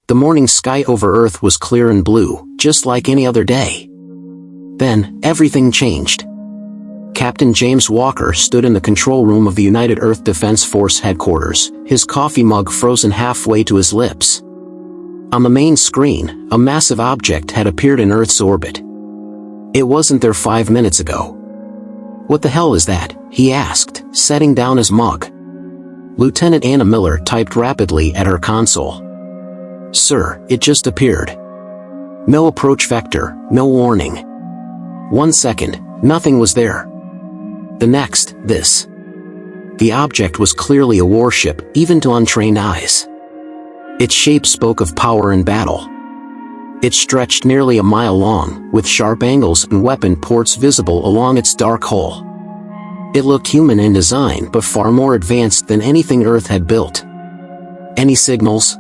The morning sky over Earth was clear and blue, just like any other day. Then, everything changed. Captain James Walker stood in the control room of the United Earth Defense Force headquarters, his coffee mug frozen halfway to his lips. On the main screen, a massive object had appeared in Earth's orbit. It wasn't there 5 minutes ago. "What the hell is that?" he asked, setting down his mug. Lieutenant Anna Miller typed rapidly at her console. "Sir, it just appeared. No approach vector, no warning. 1 second, nothing was there. The next, this." The object was clearly a warship, even to untrained eyes. Its shape spoke of power and battle. It stretched nearly a mile long, with sharp angles and weapon ports visible along its dark hull. It looked human in design but far more advanced than anything Earth had built. "Any signals?"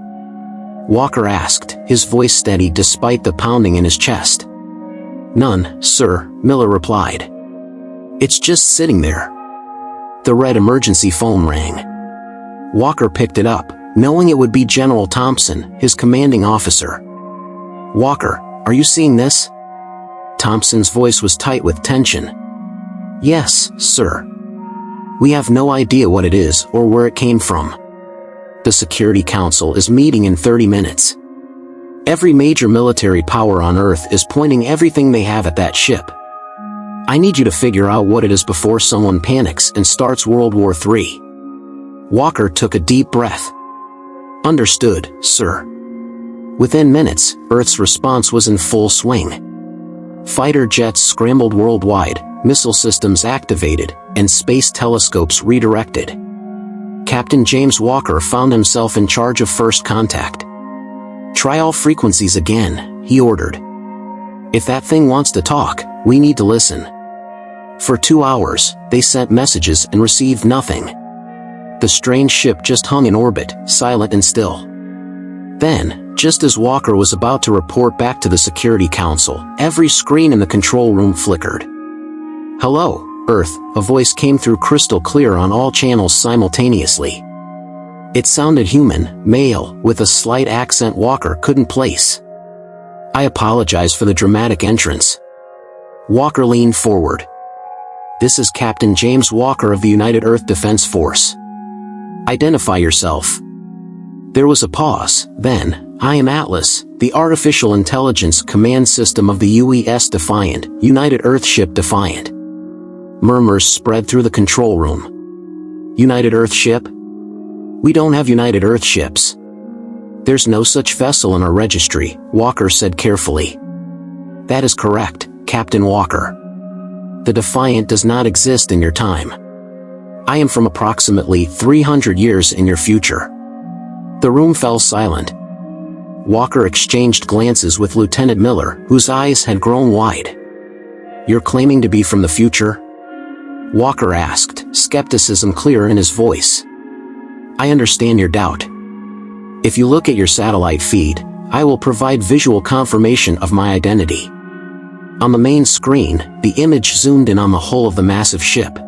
Walker asked, his voice steady despite the pounding in his chest. "None, sir," Miller replied. "It's just sitting there." The red emergency phone rang. Walker picked it up, knowing it would be General Thompson, his commanding officer. "Walker, are you seeing this?" Thompson's voice was tight with tension. "Yes, sir. We have no idea what it is or where it came from. The Security Council is meeting in 30 minutes. Every major military power on Earth is pointing everything they have at that ship. I need you to figure out what it is before someone panics and starts World War III." Walker took a deep breath. "Understood, sir." Within minutes, Earth's response was in full swing. Fighter jets scrambled worldwide, missile systems activated, and space telescopes redirected. Captain James Walker found himself in charge of first contact. "Try all frequencies again," he ordered. "If that thing wants to talk, we need to listen." For 2 hours, they sent messages and received nothing. The strange ship just hung in orbit, silent and still. Then, just as Walker was about to report back to the Security Council, every screen in the control room flickered. "Hello, Earth," a voice came through crystal clear on all channels simultaneously. It sounded human, male, with a slight accent Walker couldn't place. "I apologize for the dramatic entrance." Walker leaned forward. "This is Captain James Walker of the United Earth Defense Force. Identify yourself." There was a pause, then, "I am Atlas, the Artificial Intelligence Command System of the UES Defiant, United Earthship Defiant." Murmurs spread through the control room. "United Earthship? We don't have United Earthships." "There's no such vessel in our registry," Walker said carefully. "That is correct, Captain Walker. The Defiant does not exist in your time. I am from approximately 300 years in your future." The room fell silent. Walker exchanged glances with Lieutenant Miller, whose eyes had grown wide. "You're claiming to be from the future?" Walker asked, skepticism clear in his voice. "I understand your doubt. If you look at your satellite feed, I will provide visual confirmation of my identity." On the main screen, the image zoomed in on the hull of the massive ship.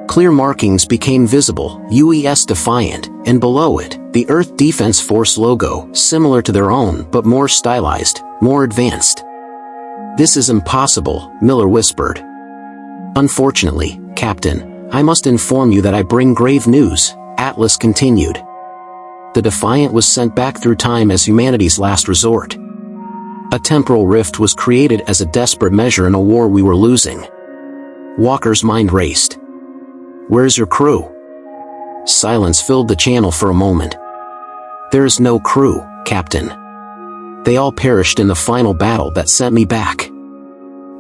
Clear markings became visible, UES Defiant, and below it, the Earth Defense Force logo, similar to their own but more stylized, more advanced. "This is impossible," Miller whispered. "Unfortunately, Captain, I must inform you that I bring grave news," Atlas continued. "The Defiant was sent back through time as humanity's last resort. A temporal rift was created as a desperate measure in a war we were losing." Walker's mind raced. "Where's your crew?" Silence filled the channel for a moment. "There is no crew, Captain. They all perished in the final battle that sent me back."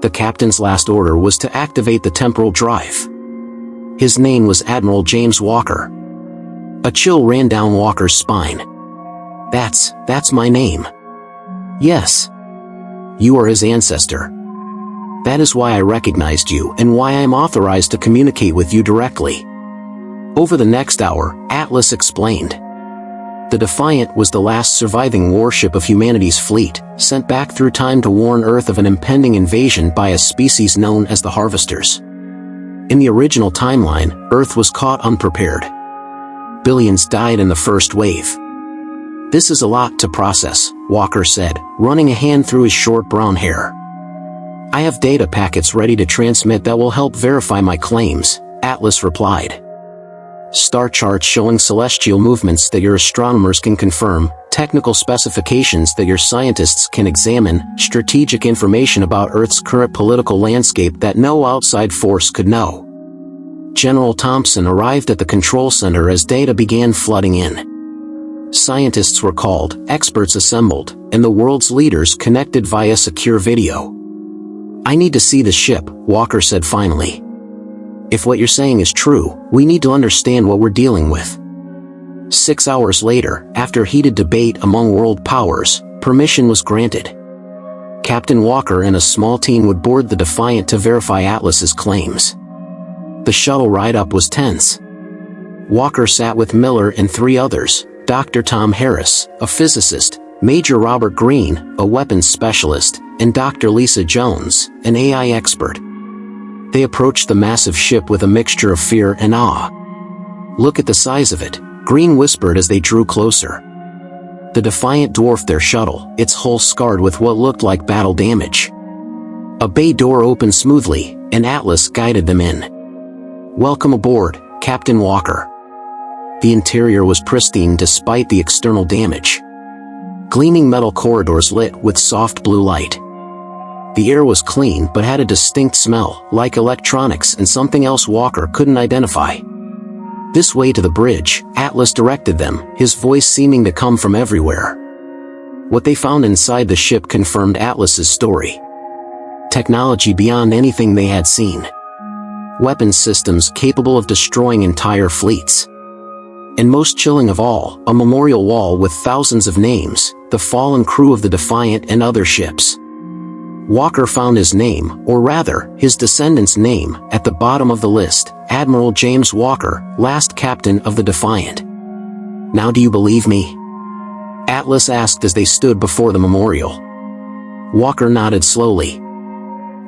The captain's last order was to activate the temporal drive. His name was Admiral James Walker. A chill ran down Walker's spine. That's my name." "Yes. You are his ancestor. That is why I recognized you and why I am authorized to communicate with you directly." Over the next hour, Atlas explained. The Defiant was the last surviving warship of humanity's fleet, sent back through time to warn Earth of an impending invasion by a species known as the Harvesters. In the original timeline, Earth was caught unprepared. Billions died in the first wave. "This is a lot to process," Walker said, running a hand through his short brown hair. "I have data packets ready to transmit that will help verify my claims," Atlas replied. "Star charts showing celestial movements that your astronomers can confirm, technical specifications that your scientists can examine, strategic information about Earth's current political landscape that no outside force could know." General Thompson arrived at the control center as data began flooding in. Scientists were called, experts assembled, and the world's leaders connected via secure video. "I need to see the ship," Walker said finally. "If what you're saying is true, we need to understand what we're dealing with." 6 hours later, after heated debate among world powers, permission was granted. Captain Walker and a small team would board the Defiant to verify Atlas's claims. The shuttle ride-up was tense. Walker sat with Miller and 3 others, Dr. Tom Harris, a physicist, Major Robert Green, a weapons specialist, and Dr. Lisa Jones, an AI expert. They approached the massive ship with a mixture of fear and awe. "Look at the size of it," Green whispered as they drew closer. The Defiant dwarfed their shuttle, its hull scarred with what looked like battle damage. A bay door opened smoothly, and Atlas guided them in. "Welcome aboard, Captain Walker." The interior was pristine despite the external damage. Gleaming metal corridors lit with soft blue light. The air was clean but had a distinct smell, like electronics and something else Walker couldn't identify. "This way to the bridge," Atlas directed them, his voice seeming to come from everywhere. What they found inside the ship confirmed Atlas's story. Technology beyond anything they had seen. Weapons systems capable of destroying entire fleets. And most chilling of all, a memorial wall with thousands of names, the fallen crew of the Defiant and other ships. Walker found his name, or rather, his descendant's name, at the bottom of the list, Admiral James Walker, last captain of the Defiant. "Now do you believe me?" Atlas asked as they stood before the memorial. Walker nodded slowly.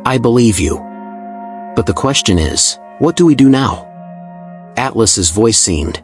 "I believe you. But the question is, what do we do now?" Atlas's voice seemed